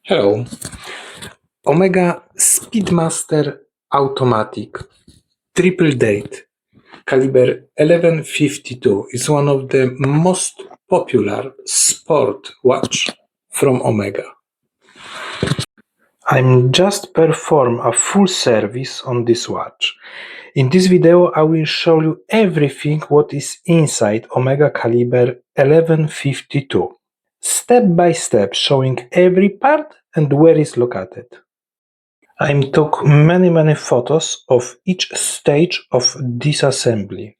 Hello. Omega Speedmaster Automatic Triple Date caliber 1152 is one of the most popular sport watch from Omega. I'm just perform a full service on this watch. In this video I will show you everything what is inside Omega caliber 1152. Step by step showing every part and where it's located. I took many photos of each stage of disassembly.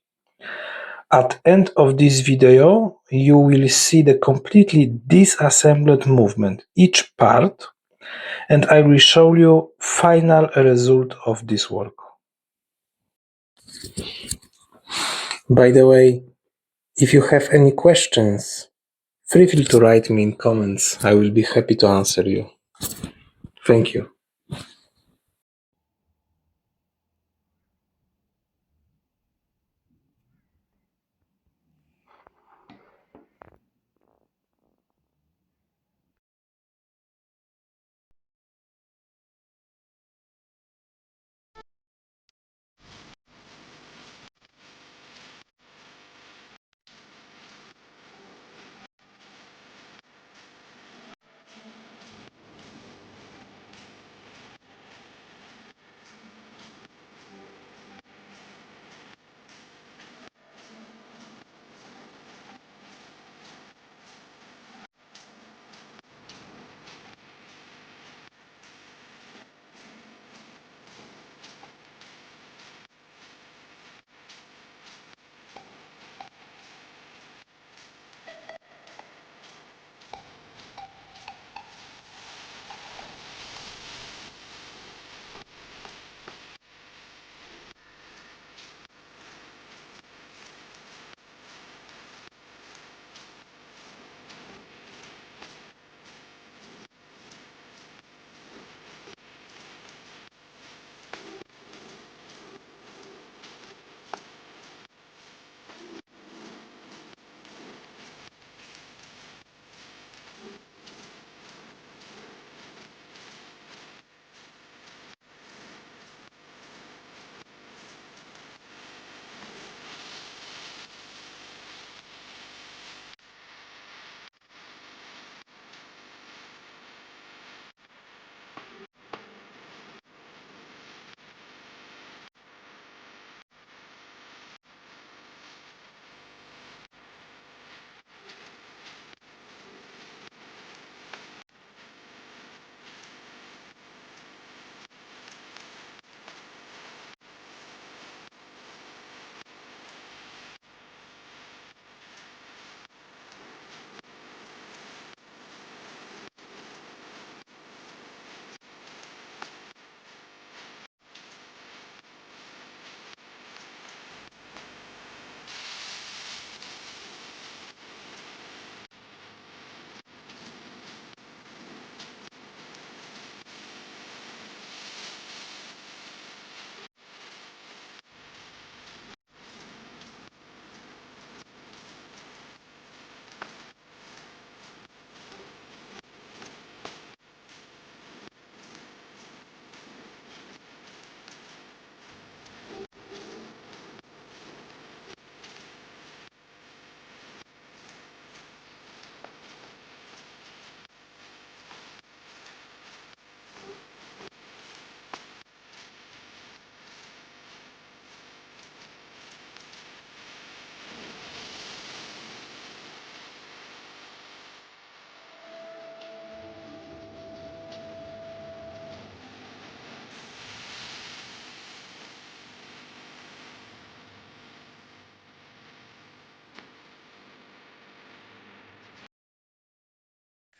At end of this video, you will see the completely disassembled movement, each part, and I will show you final result of this work. By the way, if you have any questions, feel free to write me in comments. I will be happy to answer you. Thank you.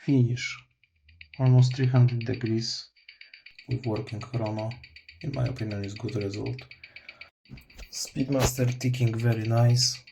Finish. Almost 300 degrees with working chrono. In my opinion, is good result. Speedmaster ticking very nice.